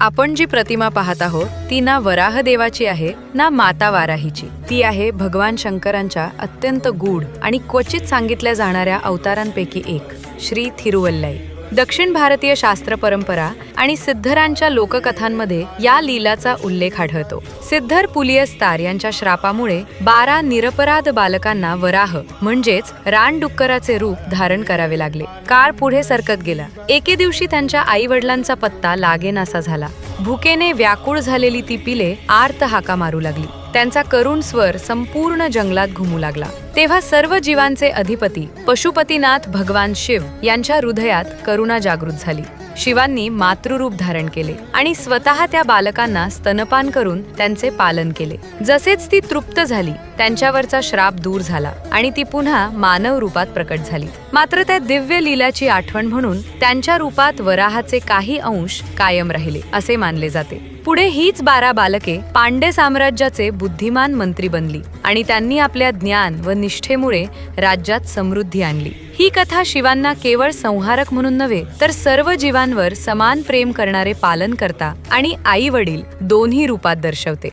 आपण जी प्रतिमा पाहत आहोत ती ना वराह देवाची आहे ना माता वाराहीची. ती आहे भगवान शंकरांच्या अत्यंत गूढ आणि क्वचित सांगितल्या जाणाऱ्या अवतारांपैकी एक, श्री थिरुवल्लाई. दक्षिण भारतीय शास्त्र परंपरा आणि सिद्धरांच्या लोककथांमध्ये या लीलाचा उल्लेख आढळतो. सिद्धर पुलियस्तार यांच्या श्रापामुळे 12 निरपराध बालकांना वराह म्हणजेच रानडुक्कराचे रूप धारण करावे लागले. काळ पुढे सरकत गेला. एके दिवशी त्यांच्या आई वडिलांचा पत्ता लागेनासा झाला. भुकेने व्याकुळ झालेली ती पिले आर्त हाका मारू लागली. त्यांचा करुण स्वर संपूर्ण जंगलात घुमू लागला. तेव्हा सर्व जीवांचे अधिपती पशुपतीनाथ भगवान शिव यांच्या हृदयात करुणा जागृत झाली. शिवांनी मातृरूप धारण केले आणि स्वतः त्या बालकांना स्तनपान करून त्यांचे पालन केले. जसेच ती तृप्त झाली, त्यांच्यावरचा श्राप दूर झाला आणि ती पुन्हा मानव रूपात प्रकट झाली. मात्र त्या दिव्य लीलाची आठवण म्हणून त्यांच्या रूपात वराहाचे काही अंश कायम राहिले असे मानले जाते. पुढे हीच 12 बालके पांड्य साम्राज्याचे बुद्धिमान मंत्री बनली आणि त्यांनी आपल्या ज्ञान व निष्ठेमुळे राज्यात समृद्धी आणली. ही कथा शिवांना केवळ संहारक म्हणून नव्हे तर सर्व जीवांवर समान प्रेम करणारे पालनकर्ता आणि आई वडील दोन्ही रूपात दर्शवते.